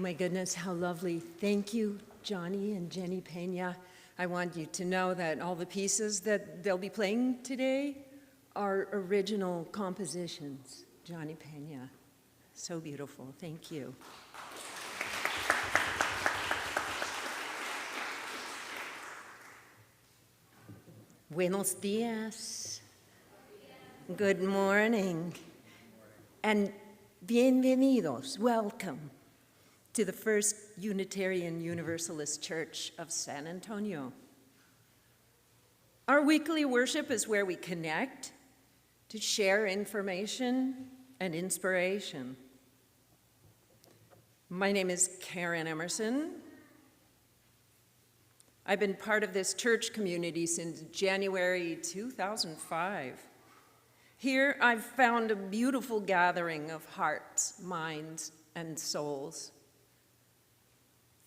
my goodness, how lovely. Thank you, Johnny and Jenny Peña. I want you to know that all the pieces that they'll be playing today are original compositions. Johnny Peña. So beautiful. Thank you. Buenos dias. Good morning. And bienvenidos, welcome to the First Unitarian Universalist Church of San Antonio. Our weekly worship is where we connect to share information and inspiration. My name is Karen Emerson. I've been part of this church community since January 2005. Here, I've found a beautiful gathering of hearts, minds, and souls.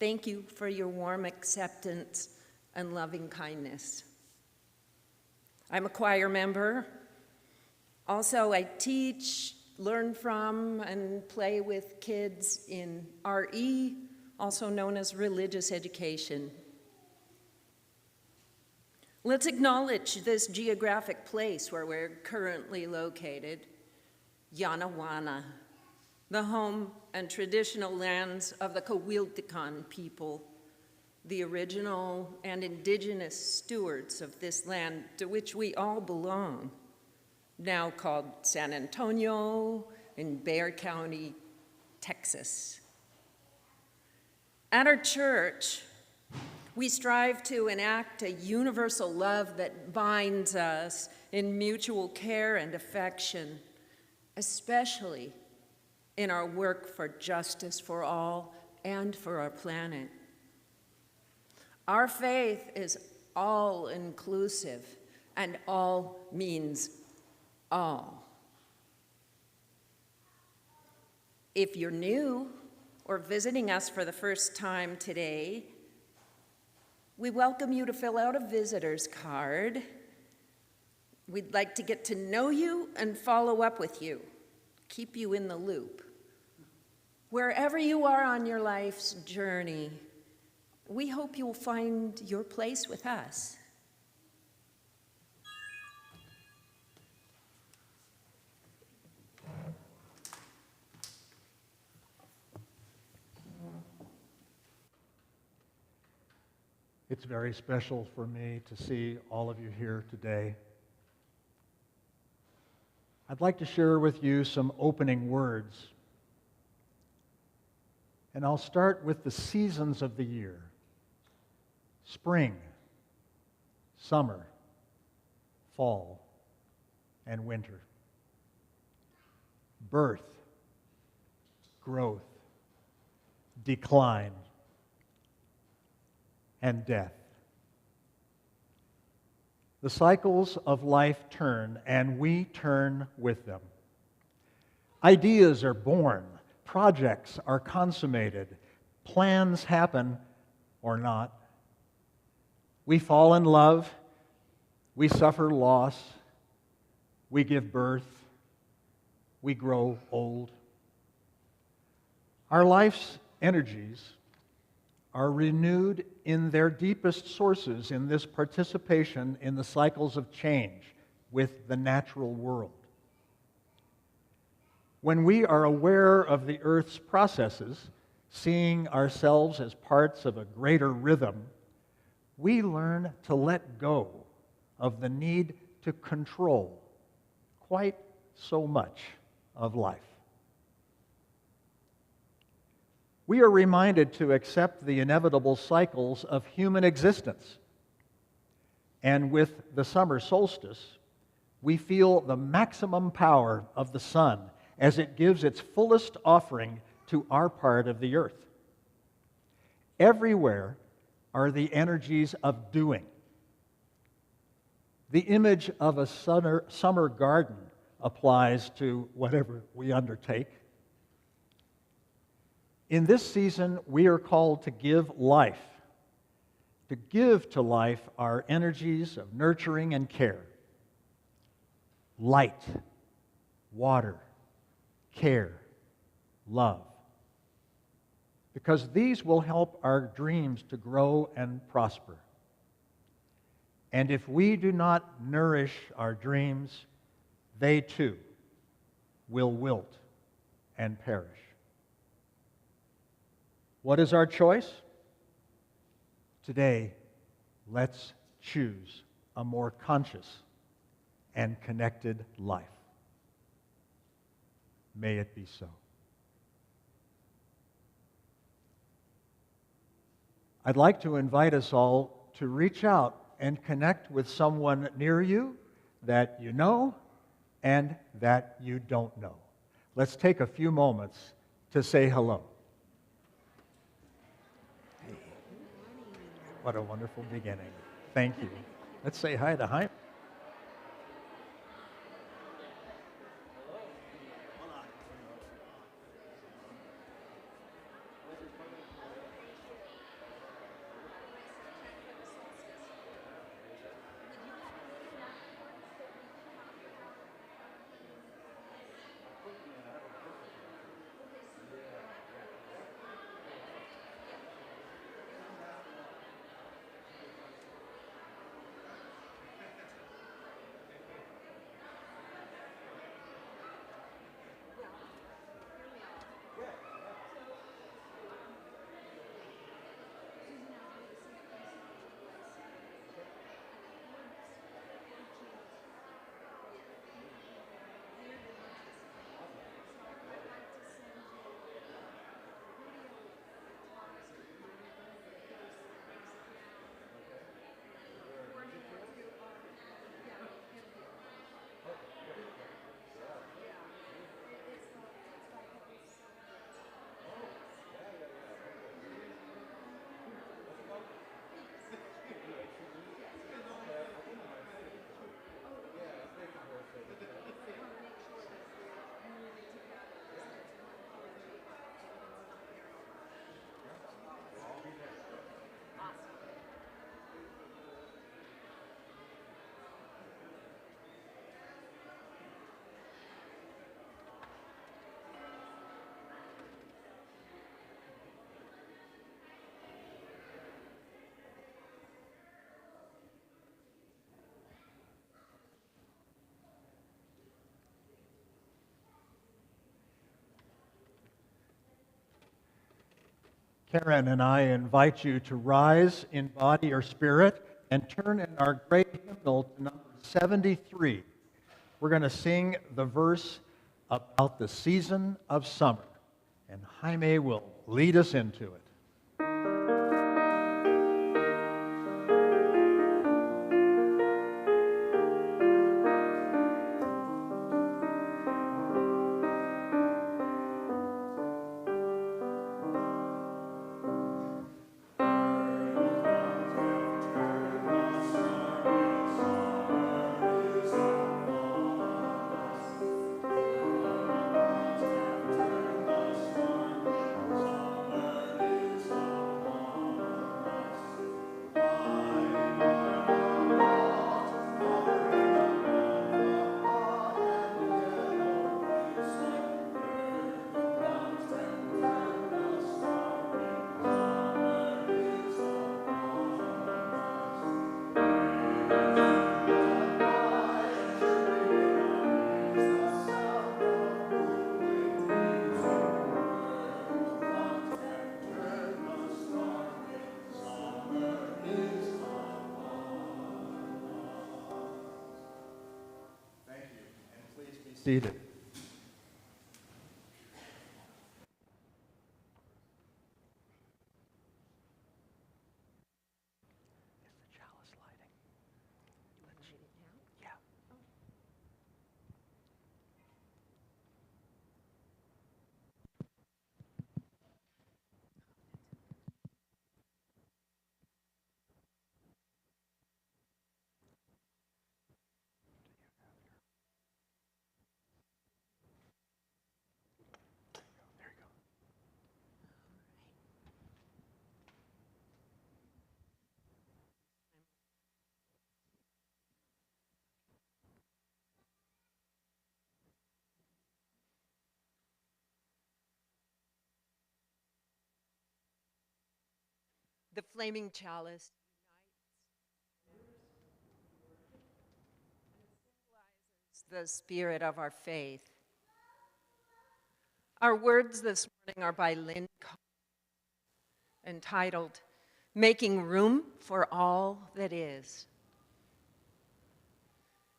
Thank you for your warm acceptance and loving kindness. I'm a choir member. Also, I teach, learn from, and play with kids in RE, also known as religious education. Let's acknowledge this geographic place where we're currently located, Yanaguana, the home and traditional lands of the Coahuiltecan people, the original and indigenous stewards of this land to which we all belong, now called San Antonio in Bexar County, Texas. At our church, we strive to enact a universal love that binds us in mutual care and affection, especially in our work for justice for all and for our planet. Our faith is all-inclusive, and all means all. If you're new or visiting us for the first time today, we welcome you to fill out a visitor's card. We'd like to get to know you and follow up with you, keep you in the loop. Wherever you are on your life's journey, we hope you'll find your place with us. It's very special for me to see all of you here today. I'd like to share with you some opening words. And I'll start with the seasons of the year. Spring, summer, fall, and winter. Birth, growth, decline, and death. The cycles of life turn, and we turn with them. Ideas are born, projects are consummated, plans happen or not. We fall in love, we suffer loss, we give birth, we grow old. Our life's energies are renewed in their deepest sources in this participation in the cycles of change with the natural world. When we are aware of the earth's processes, seeing ourselves as parts of a greater rhythm, we learn to let go of the need to control quite so much of life. We are reminded to accept the inevitable cycles of human existence. And with the summer solstice, we feel the maximum power of the sun as it gives its fullest offering to our part of the earth. Everywhere are the energies of doing. The image of a summer garden applies to whatever we undertake. In this season, we are called to give life, to give to life our energies of nurturing and care. Light, water, care, love. because these will help our dreams to grow and prosper. And if we do not nourish our dreams, they too will wilt and perish. What is our choice? Today, let's choose a more conscious and connected life. May it be so. I'd like to invite us all to reach out and connect with someone near you that you know and that you don't know. Let's take a few moments to say hello. Hey. What a wonderful beginning. Thank you. Let's say hi to Jaime. Karen and I invite you to rise in body or spirit and turn in our great hymnal to number 73. We're going to sing the verse about the season of summer, and Jaime will lead us into it. Seated. Is the chalice lighting? Yeah. The flaming chalice symbolizes the spirit of our faith. Our words this morning are by Lynn, entitled, Making Room for All That Is.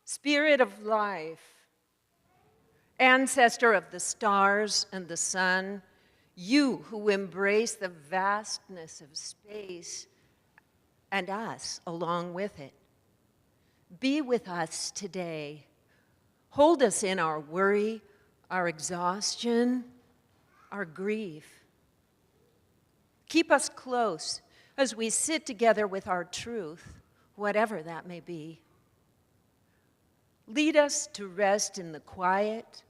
Spirit of life, ancestor of the stars and the sun, you who embrace the vastness of space and us along with it. Be with us today. Hold us in our worry, our exhaustion, our grief. Keep us close as we sit together with our truth, whatever that may be. Lead us to rest in the quiet,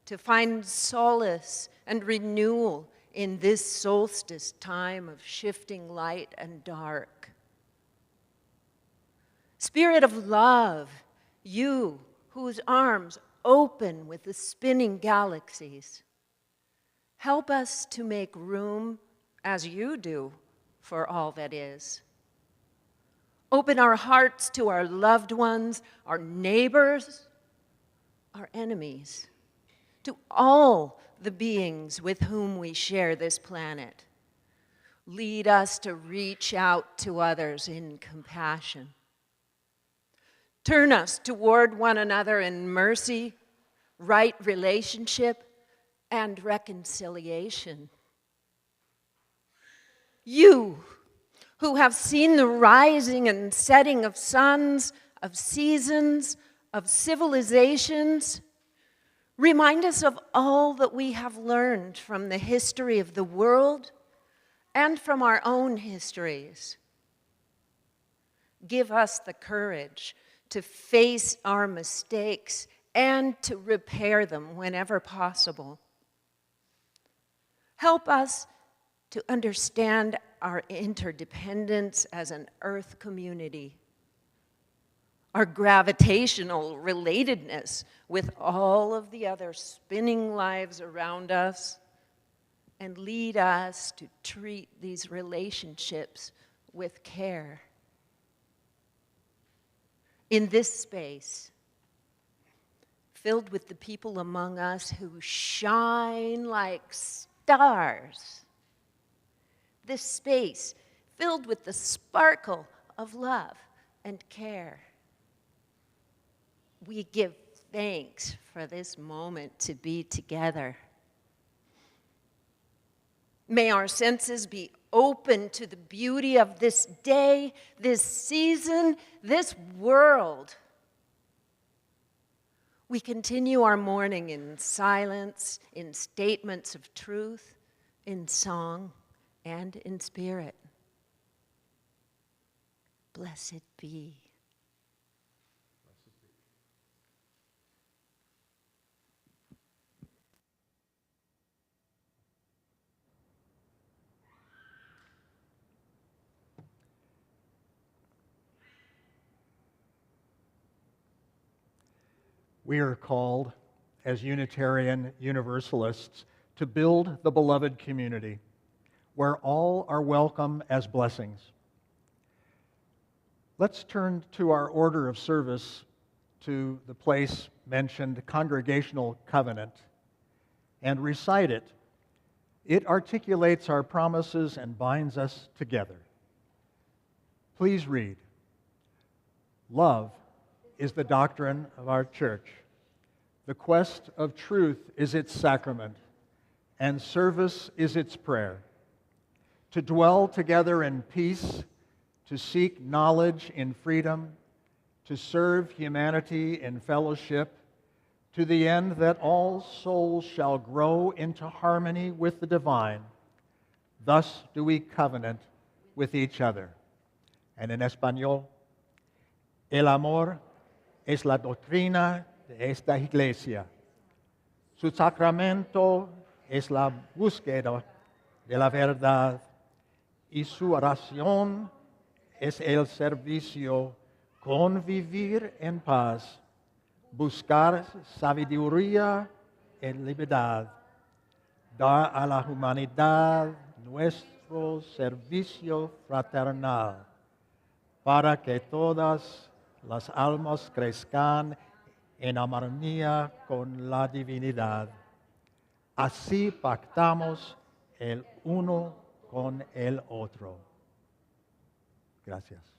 to find solace and renewal in this solstice time of shifting light and dark. Spirit of love, you whose arms open with the spinning galaxies, help us to make room as you do for all that is. Open our hearts to our loved ones, our neighbors, our enemies, to all the beings with whom we share this planet. Lead us to reach out to others in compassion. Turn us toward one another in mercy, right relationship, and reconciliation. You who have seen the rising and setting of suns, of seasons, of civilizations, remind us of all that we have learned from the history of the world and from our own histories. Give us the courage to face our mistakes and to repair them whenever possible. Help us to understand our interdependence as an earth community, our gravitational relatedness with all of the other spinning lives around us, and lead us to treat these relationships with care. In this space, filled with the people among us who shine like stars, this space filled with the sparkle of love and care, we give thanks for this moment to be together. May our senses be open to the beauty of this day, this season, this world. We continue our morning in silence, in statements of truth, in song, and in spirit. Blessed be. We are called, as Unitarian Universalists, to build the beloved community, where all are welcome as blessings. Let's turn to our order of service, to the place mentioned, Congregational Covenant, and recite it. It articulates our promises and binds us together. Please read. Love is the doctrine of our church. The quest of truth is its sacrament, and service is its prayer. To dwell together in peace, to seek knowledge in freedom, to serve humanity in fellowship, to the end that all souls shall grow into harmony with the divine. Thus do we covenant with each other. And in Español, el amor es la doctrina de esta iglesia. Su sacramento es la búsqueda de la verdad y su oración es el servicio, convivir en paz, buscar sabiduría y libertad, dar a la humanidad nuestro nuestro servicio fraternal, para que todas las almas crezcan en armonía con la divinidad. Así pactamos el uno con el otro. Gracias.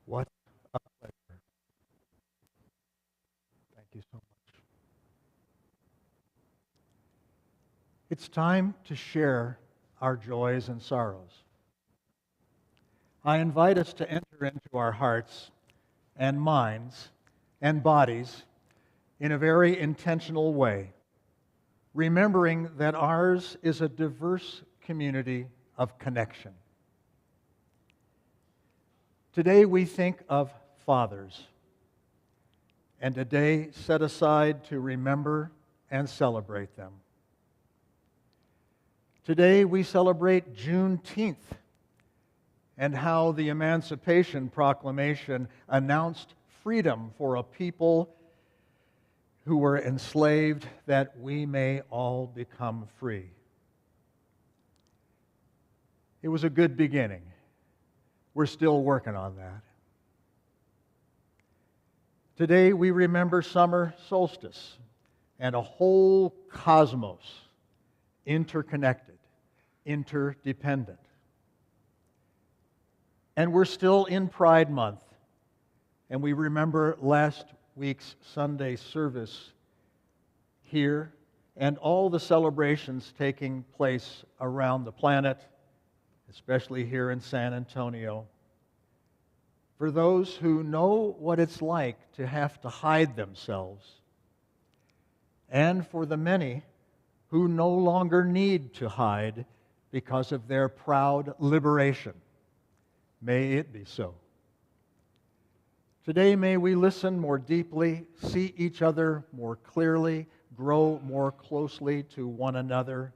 What a pleasure. Thank you so much. It's time to share our joys and sorrows. I invite us to enter into our hearts and minds and bodies in a very intentional way, remembering that ours is a diverse community of connection. Today we think of fathers, and a day set aside to remember and celebrate them. Today we celebrate Juneteenth and how the Emancipation Proclamation announced freedom for a people who were enslaved, that we may all become free. It was a good beginning. We're still working on that. Today we remember summer solstice and a whole cosmos, interconnected, interdependent. And we're still in Pride Month, and we remember last week's Sunday service here and all the celebrations taking place around the planet, especially here in San Antonio, for those who know what it's like to have to hide themselves, and for the many who no longer need to hide because of their proud liberation. May it be so. Today, may we listen more deeply, see each other more clearly, grow more closely to one another.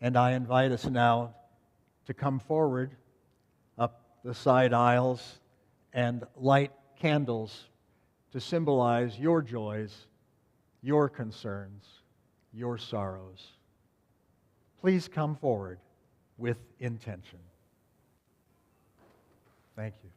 And I invite us now to come forward up the side aisles and light candles to symbolize your joys, your concerns, your sorrows. Please come forward with intention. Thank you.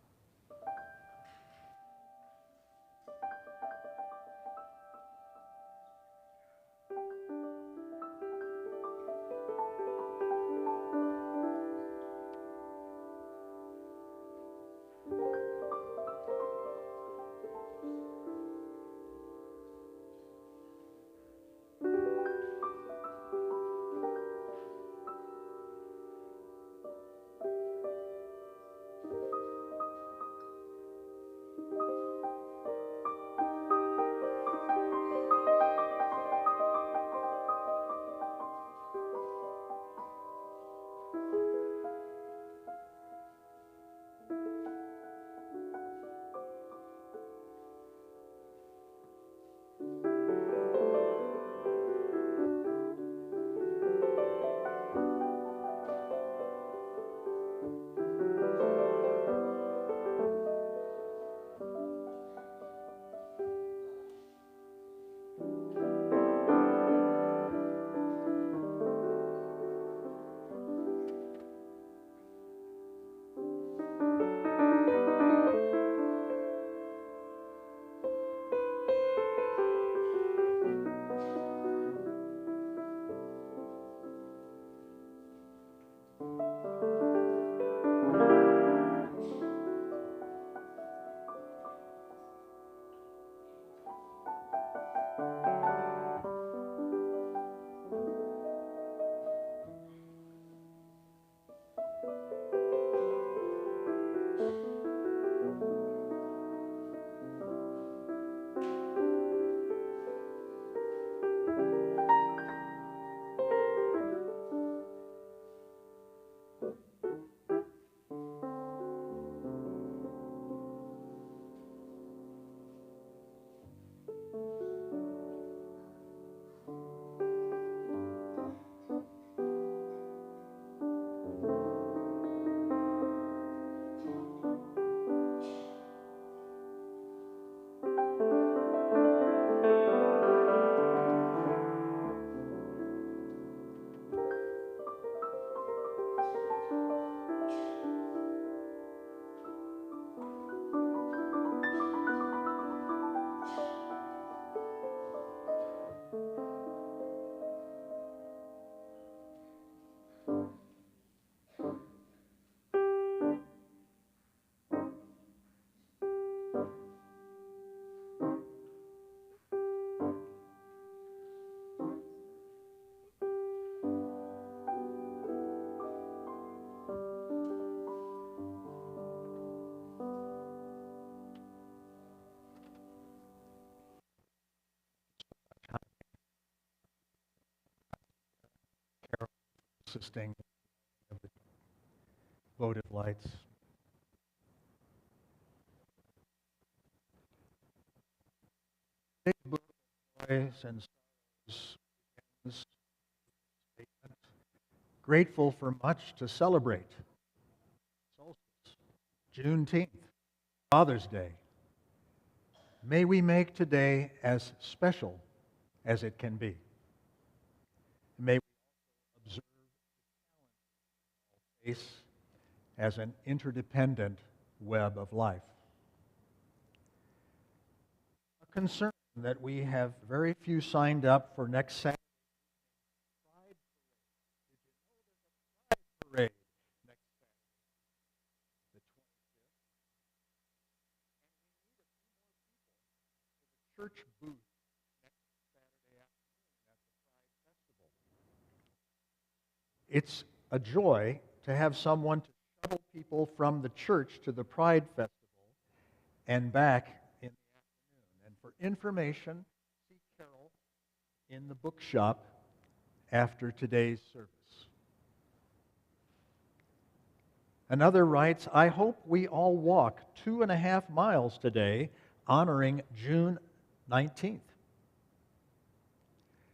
Sustain of the votive lights. Today's book of joys and sorrows begins with a statement, grateful for much to celebrate. Solstice, Juneteenth, Father's Day. May we make today as special as it can be. May we also observe the face as an interdependent web of life. A concern that we have very few signed up for next Saturday. Pride Parade. Did you know there's a Pride Parade next Saturday, the 25th? And we need a few more people for the church booth next Saturday afternoon at the Pride Festival. It's a joy to have someone to shuttle people from the church to the Pride Festival and back in the afternoon. And for information, see Carol in the bookshop after today's service. Another writes, I hope we all walk 2.5 miles today honoring June 19th.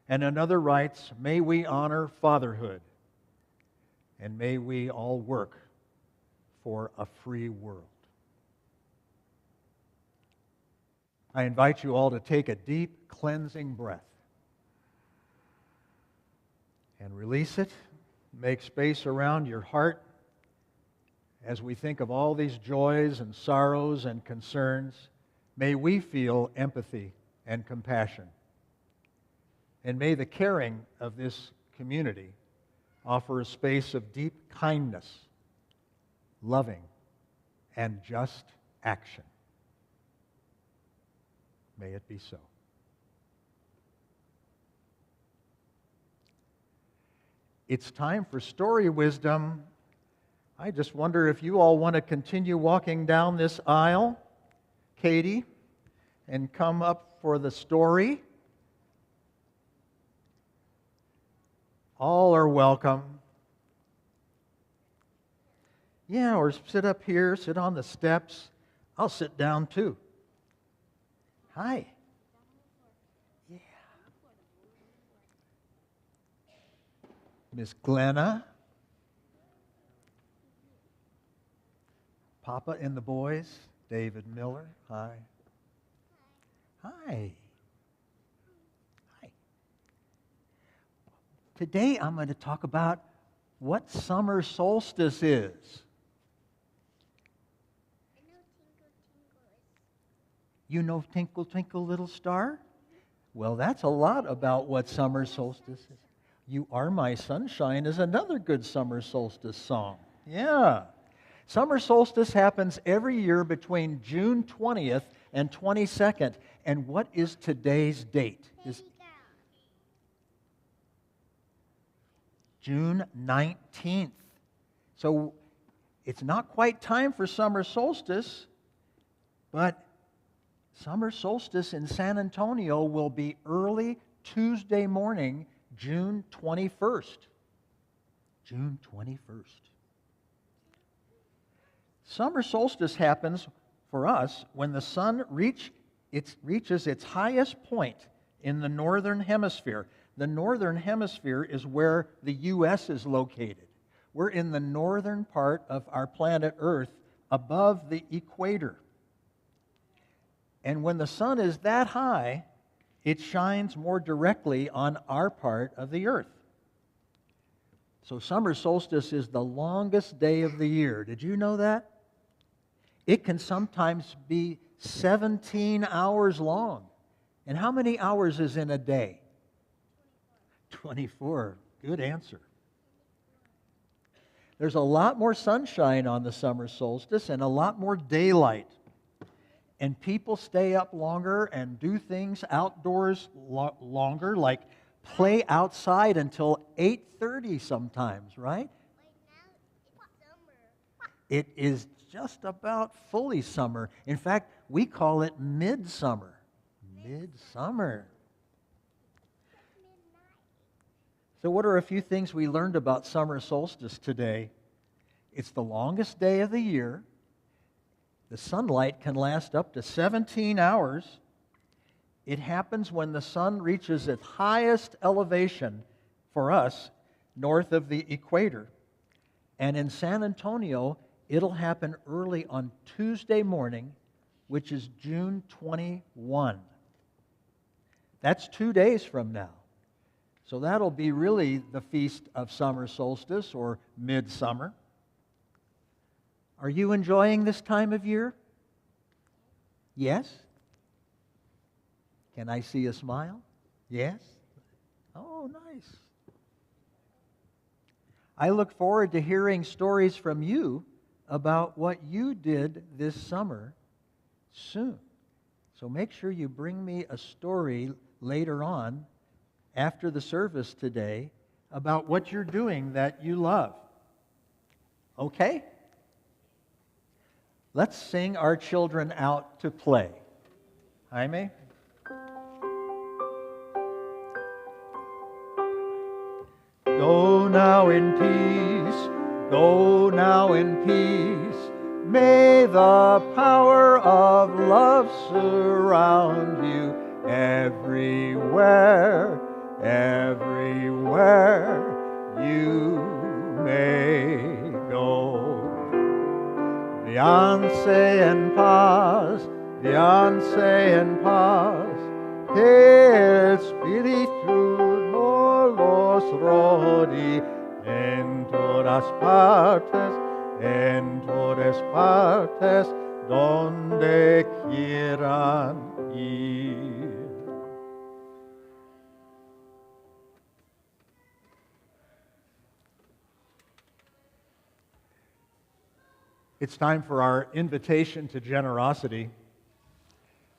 And another writes, may we honor fatherhood, and may we all work for a free world. I invite you all to take a deep, cleansing breath and release it. Make space around your heart as we think of all these joys and sorrows and concerns. May we feel empathy and compassion. And may the caring of this community offer a space of deep kindness, loving, and just action. May it be so. It's time for story wisdom. I just wonder if you all want to continue walking down this aisle, Katie, and come up for the story. All are welcome. Yeah, or sit up here, sit on the steps. I'll sit down too. Hi. Yeah. Miss Glenna. Papa and the boys. David Miller. Hi. Hi. Hi. Today I'm going to talk about what summer solstice is. You know Tinkle, Tinkle, Little Star? Well, that's a lot about what summer solstice is. You Are My Sunshine is another good summer solstice song. Yeah. Summer solstice happens every year between June 20th and 22nd. And what is today's date? Is June 19th. So it's not quite time for summer solstice, but summer solstice in San Antonio will be early Tuesday morning, June 21st. June 21st. Summer solstice happens for us when the sun reaches its highest point in the northern hemisphere. The northern hemisphere is where the U.S. is located. We're in the northern part of our planet Earth, above the equator. And when the sun is that high, it shines more directly on our part of the earth. So summer solstice is the longest day of the year. Did you know that? It can sometimes be 17 hours long. And how many hours is in a day? 24. Good answer. There's a lot more sunshine on the summer solstice and a lot more daylight. And people stay up longer and do things outdoors longer, like play outside until 8:30 sometimes, right? It is just about fully summer. In fact, we call it midsummer. Midsummer. So what are a few things we learned about summer solstice today? It's the longest day of the year. The sunlight can last up to 17 hours. It happens when the sun reaches its highest elevation for us north of the equator. And in San Antonio, it'll happen early on Tuesday morning, which is June 21. That's 2 days from now. So that'll be really the feast of summer solstice or midsummer. Are you enjoying this time of year? Yes? Can I see a smile? Yes? Oh, nice. I look forward to hearing stories from you about what you did this summer soon. So make sure you bring me a story later on after the service today about what you're doing that you love. Okay? Let's sing our children out to play. Jaime? Go now in peace, go now in peace. May the power of love surround you everywhere, everywhere you may go. Fiancé en paz, que el Espíritu no los rodee en todas partes, donde quieran ir. It's time for our invitation to generosity.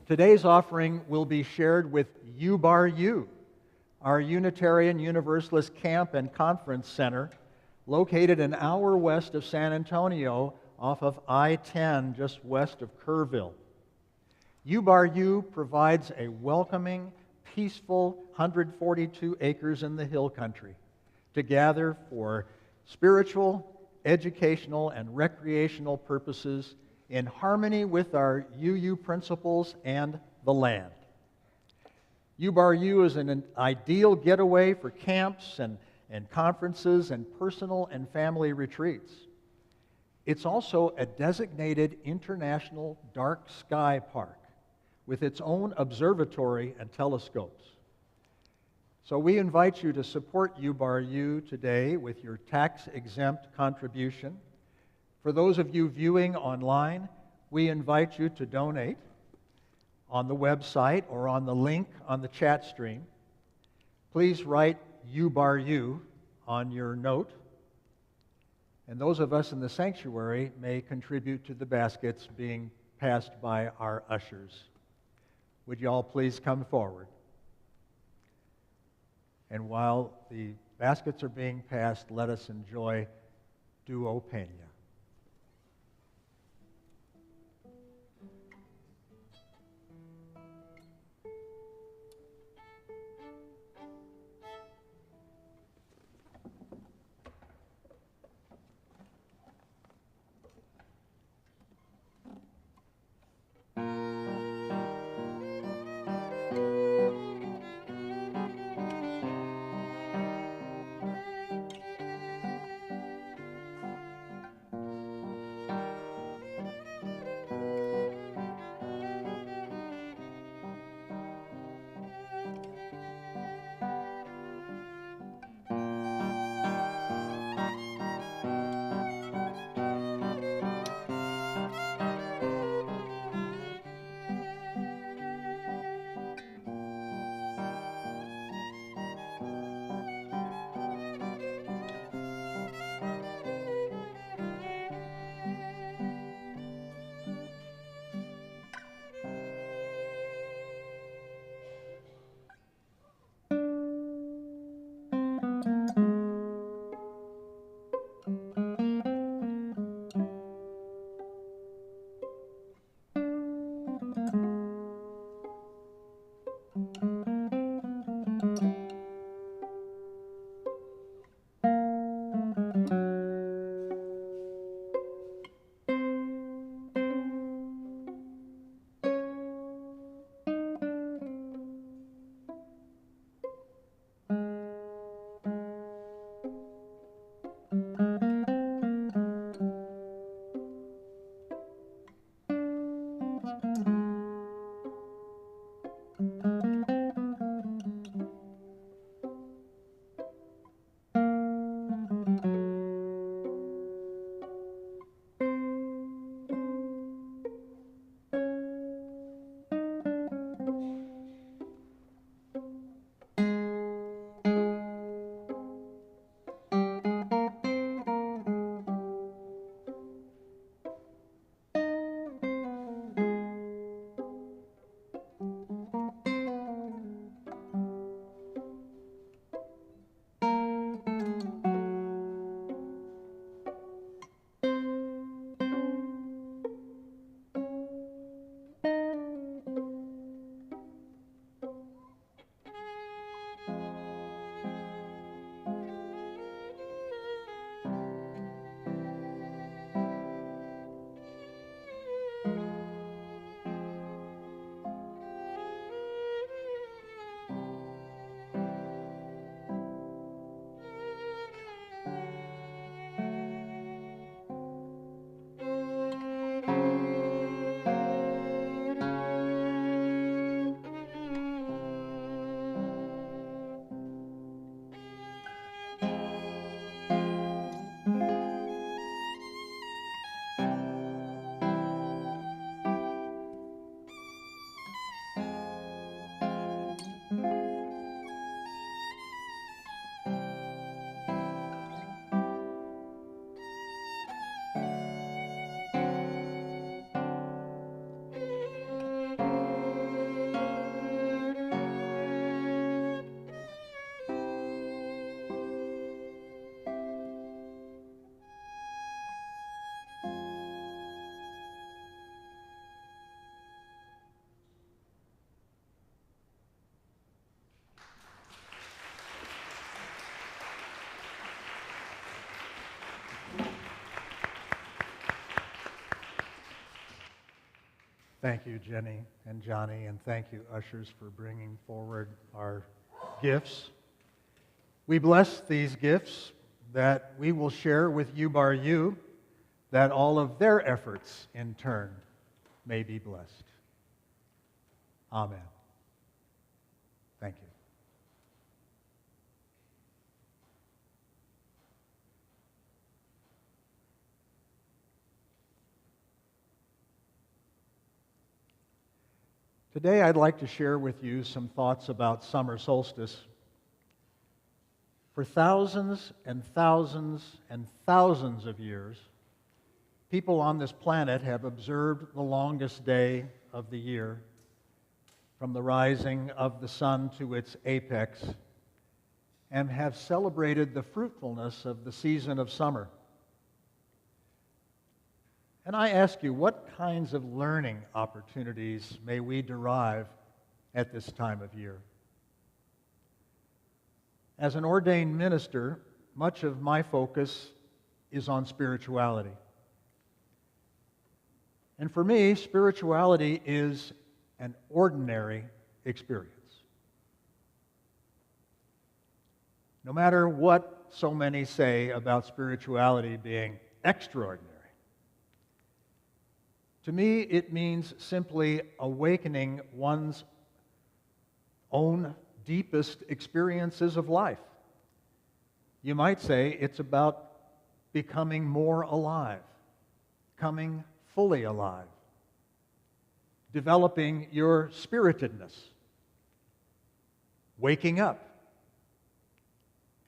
Today's offering will be shared with U, our Unitarian Universalist Camp and Conference Center, located an hour west of San Antonio off of I-10, just west of Kerrville. U provides a welcoming, peaceful 142 acres in the hill country to gather for spiritual, educational, and recreational purposes in harmony with our UU principles and the land. U is an ideal getaway for camps and conferences and personal and family retreats. It's also a designated international dark sky park with its own observatory and telescopes. So we invite you to support U today with your tax-exempt contribution. For those of you viewing online, we invite you to donate on the website or on the link on the chat stream. Please write U on your note. And those of us in the sanctuary may contribute to the baskets being passed by our ushers. Would you all please come forward? And while the baskets are being passed, let us enjoy Duo Peña. Thank you, Jenny and Johnny, and thank you, ushers, for bringing forward our gifts. We bless these gifts that we will share with you bar you, that all of their efforts in turn may be blessed. Amen. Thank you. Today I'd like to share with you some thoughts about summer solstice. For thousands and thousands and thousands of years, people on this planet have observed the longest day of the year, from the rising of the sun to its apex, and have celebrated the fruitfulness of the season of summer. And I ask you, what kinds of learning opportunities may we derive at this time of year? As an ordained minister, much of my focus is on spirituality. And for me, spirituality is an ordinary experience. No matter what so many say about spirituality being extraordinary, to me, it means simply awakening one's own deepest experiences of life. You might say it's about becoming more alive, coming fully alive, developing your spiritedness, waking up,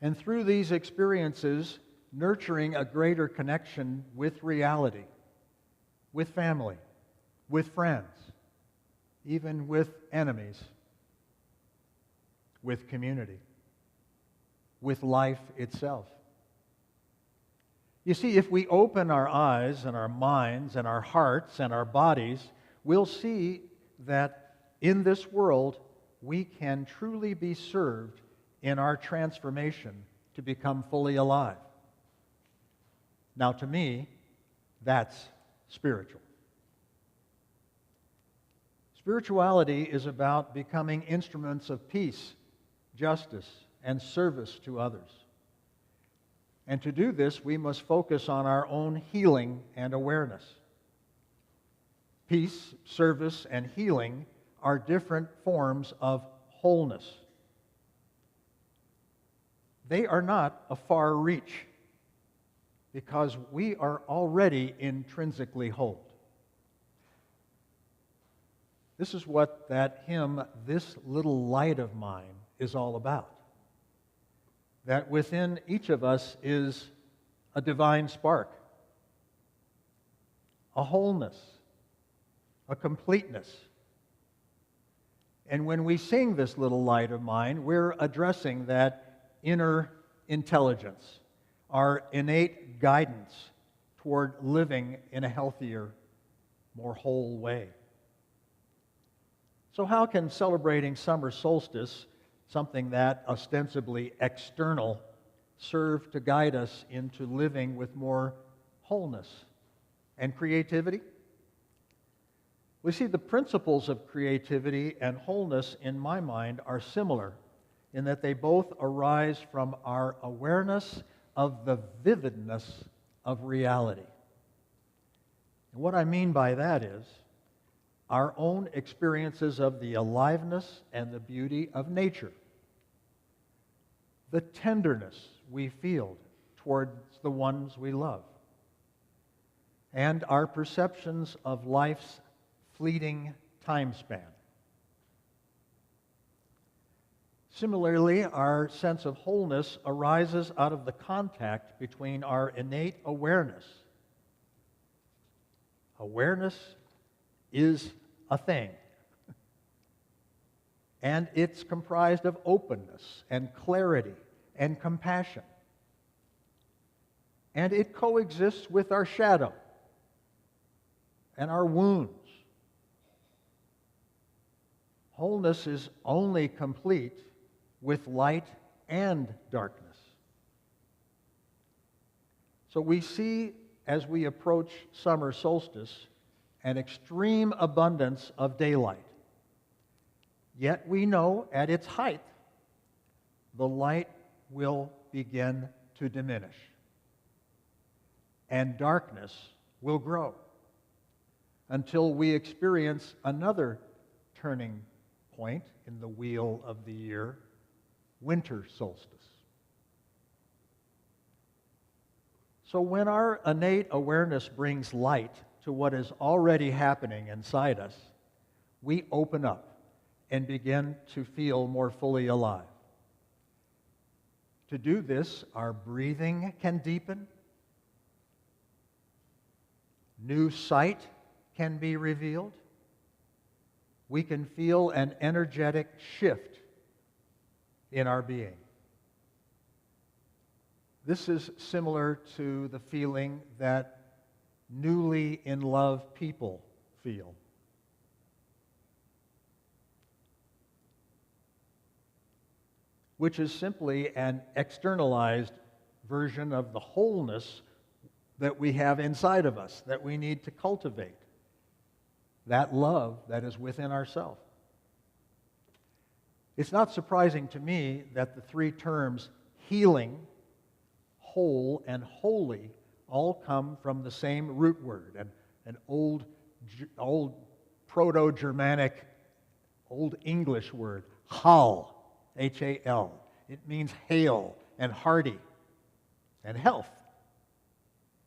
and through these experiences, nurturing a greater connection with reality, with family, with friends, even with enemies, with community, with life itself. You see, if we open our eyes and our minds and our hearts and our bodies, we'll see that in this world we can truly be served in our transformation to become fully alive. Now, to me, that's spiritual. Spirituality is about becoming instruments of peace, justice, and service to others. And to do this, we must focus on our own healing and awareness. Peace, service, and healing are different forms of wholeness. They are not a far reach because we are already intrinsically whole. This is what that hymn, "This Little Light of Mine," is all about. That within each of us is a divine spark, a wholeness, a completeness. And when we sing "This Little Light of Mine," we're addressing that inner intelligence, our innate guidance toward living in a healthier, more whole way. So how can celebrating summer solstice, something that ostensibly external, serve to guide us into living with more wholeness and creativity? We see the principles of creativity and wholeness, in my mind, are similar in that they both arise from our awareness of the vividness of reality. And what I mean by that is our own experiences of the aliveness and the beauty of nature, the tenderness we feel towards the ones we love, and our perceptions of life's fleeting time span. Similarly, our sense of wholeness arises out of the contact between our innate awareness. Awareness is a thing, and it's comprised of openness and clarity and compassion. And it coexists with our shadow and our wounds. Wholeness is only complete with light and darkness. So we see, as we approach summer solstice, an extreme abundance of daylight. Yet we know at its height, the light will begin to diminish, and darkness will grow until we experience another turning point in the wheel of the year, winter solstice. So when our innate awareness brings light to what is already happening inside us, we open up and begin to feel more fully alive. To do this, our breathing can deepen, new sight can be revealed, we can feel an energetic shift in our being. This is similar to the feeling that newly in love people feel. Which is simply an externalized version of the wholeness that we have inside of us, that we need to cultivate. That love that is within ourselves. It's not surprising to me that the three terms healing, whole, and holy all come from the same root word, an old Proto-Germanic, Old English word, hal, H-A-L. It means hale and hearty and health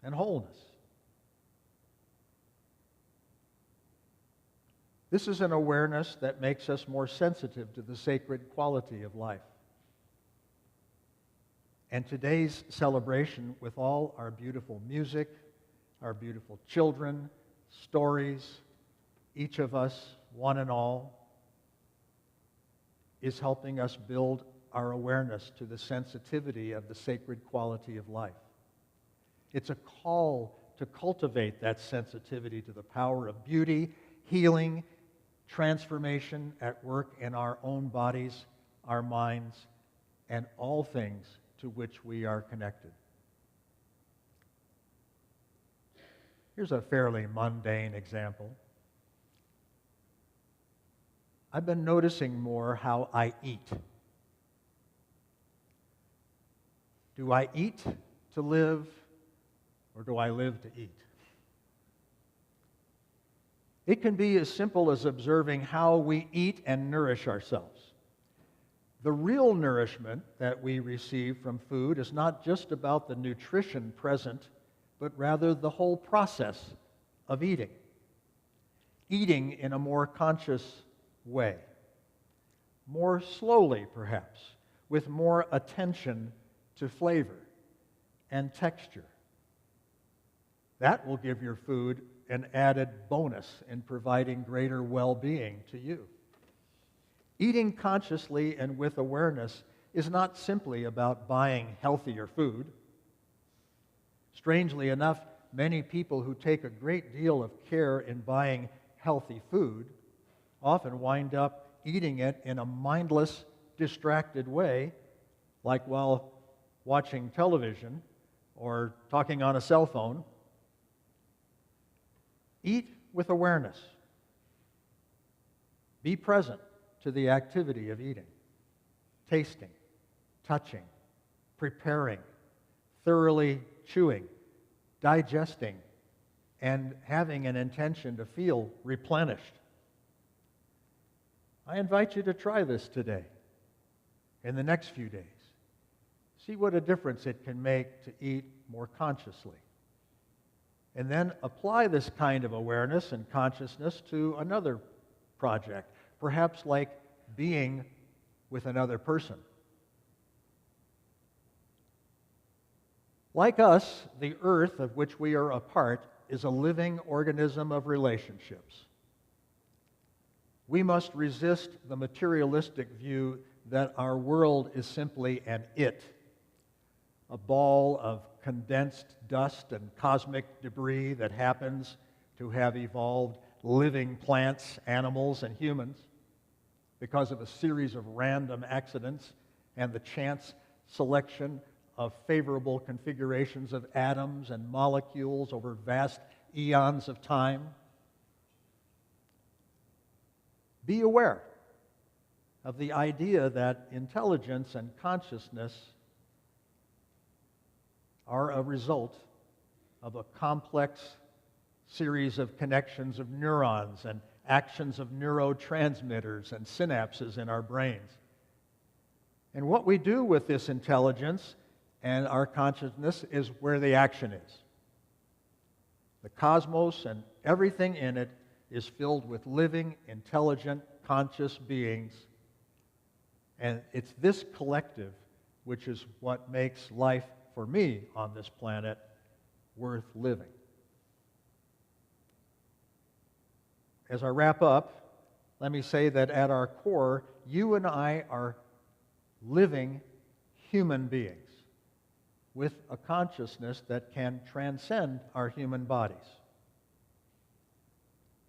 and wholeness. This is an awareness that makes us more sensitive to the sacred quality of life. And today's celebration, with all our beautiful music, our beautiful children, stories, each of us, one and all, is helping us build our awareness to the sensitivity of the sacred quality of life. It's a call to cultivate that sensitivity to the power of beauty, healing, transformation at work in our own bodies, our minds, and all things to which we are connected. Here's a fairly mundane example. I've been noticing more how I eat. Do I eat to live, or do I live to eat? It can be as simple as observing how we eat and nourish ourselves. The real nourishment that we receive from food is not just about the nutrition present, but rather the whole process of eating. Eating in a more conscious way, more slowly perhaps, with more attention to flavor and texture. That will give your food an added bonus in providing greater well-being to you. Eating consciously and with awareness is not simply about buying healthier food. Strangely enough, many people who take a great deal of care in buying healthy food often wind up eating it in a mindless, distracted way, like while watching television or talking on a cell phone. Eat with awareness. Be present to the activity of eating, tasting, touching, preparing, thoroughly chewing, digesting, and having an intention to feel replenished. I invite you to try this today, in the next few days. See what a difference it can make to eat more consciously. And then apply this kind of awareness and consciousness to another project, perhaps like being with another person. Like us, the earth of which we are a part is a living organism of relationships. We must resist the materialistic view that our world is simply an it, a ball of condensed dust and cosmic debris that happens to have evolved living plants, animals, and humans because of a series of random accidents and the chance selection of favorable configurations of atoms and molecules over vast eons of time. Be aware of the idea that intelligence and consciousness are a result of a complex series of connections of neurons and actions of neurotransmitters and synapses in our brains. And what we do with this intelligence and our consciousness is where the action is. The cosmos and everything in it is filled with living, intelligent, conscious beings. And it's this collective which is what makes life for me on this planet worth living. As I wrap up, let me say that at our core, you and I are living human beings with a consciousness that can transcend our human bodies.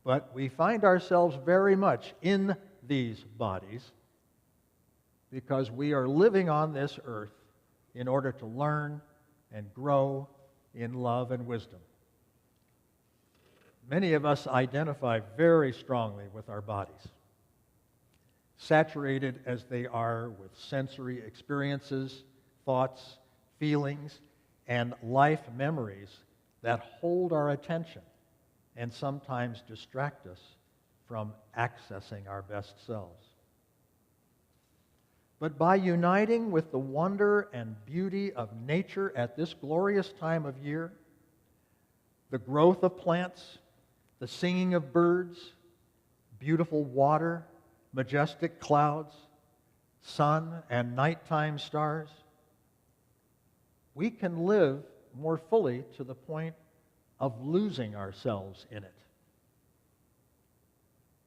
But we find ourselves very much in these bodies because we are living on this earth in order to learn and grow in love and wisdom. Many of us identify very strongly with our bodies, saturated as they are with sensory experiences, thoughts, feelings, and life memories that hold our attention and sometimes distract us from accessing our best selves. But by uniting with the wonder and beauty of nature at this glorious time of year, the growth of plants, the singing of birds, beautiful water, majestic clouds, sun and nighttime stars, we can live more fully to the point of losing ourselves in it,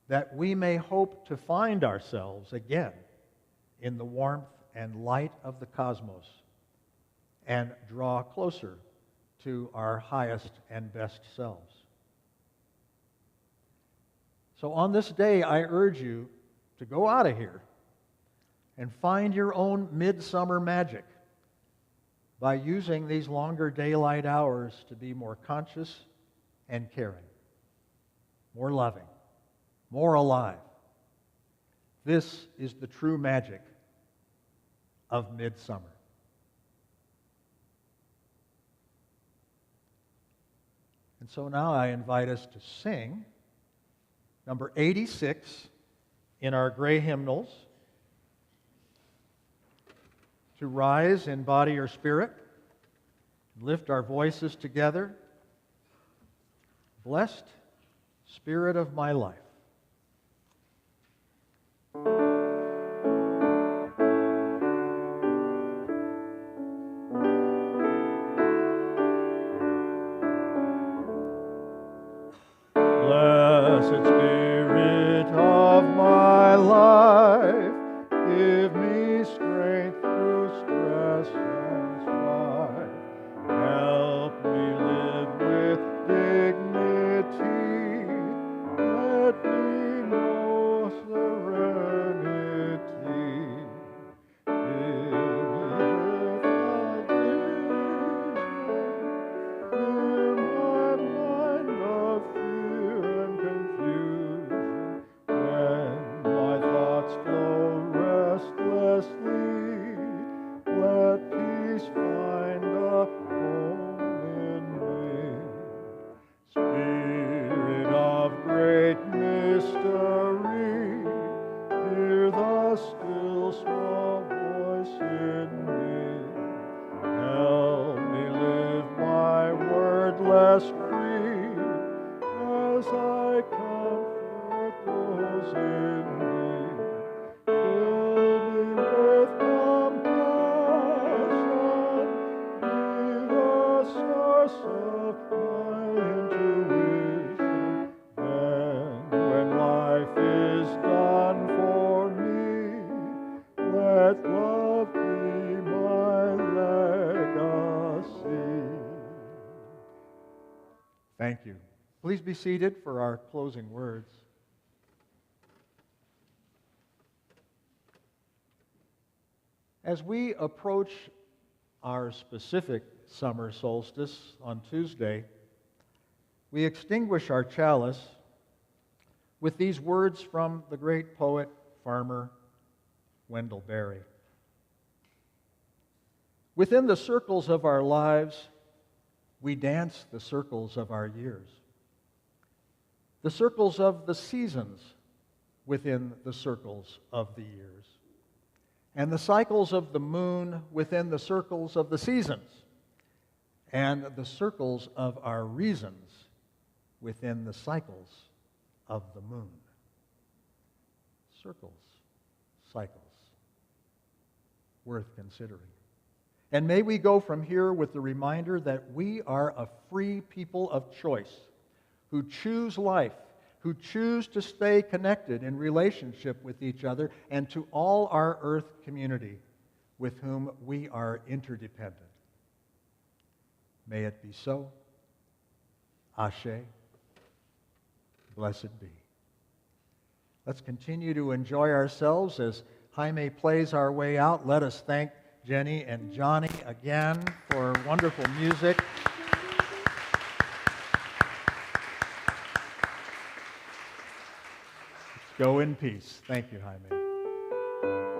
that we may hope to find ourselves again in the warmth and light of the cosmos and draw closer to our highest and best selves. So on this day, I urge you to go out of here and find your own midsummer magic by using these longer daylight hours to be more conscious and caring, more loving, more alive. This is the true magic of midsummer. And so now I invite us to sing number 86 in our gray hymnals, to rise in body or spirit, lift our voices together. Blessed Spirit of my life. Blessed Spirit of my life, give me strength through stress and strife. Help me live with dignity. Let me know serenity. Fill me with vision. Clear my mind of fear and confusion. When my thoughts flow restlessly, let peace find a home in me. Spirit of great mystery, hear the still small voice in me. Help me live my wordless creed as I comfort those in need. Fill me with compassion, be the source of my intuition. Then, when life is done for me, let love be my legacy. Thank you. Please be seated for our closing words. As we approach our specific summer solstice on Tuesday, we extinguish our chalice with these words from the great poet, farmer Wendell Berry. Within the circles of our lives, we dance the circles of our years. The circles of the seasons within the circles of the years. And the cycles of the moon within the circles of the seasons. And the circles of our reasons within the cycles of the moon. Circles, cycles. Worth considering. And may we go from here with the reminder that we are a free people of choice who choose life, who choose to stay connected in relationship with each other and to all our earth community with whom we are interdependent. May it be so. Ashe. Blessed be. Let's continue to enjoy ourselves as Jaime plays our way out. Let us thank Jenny and Johnny again for wonderful music. Let's go in peace. Thank you, Jaime.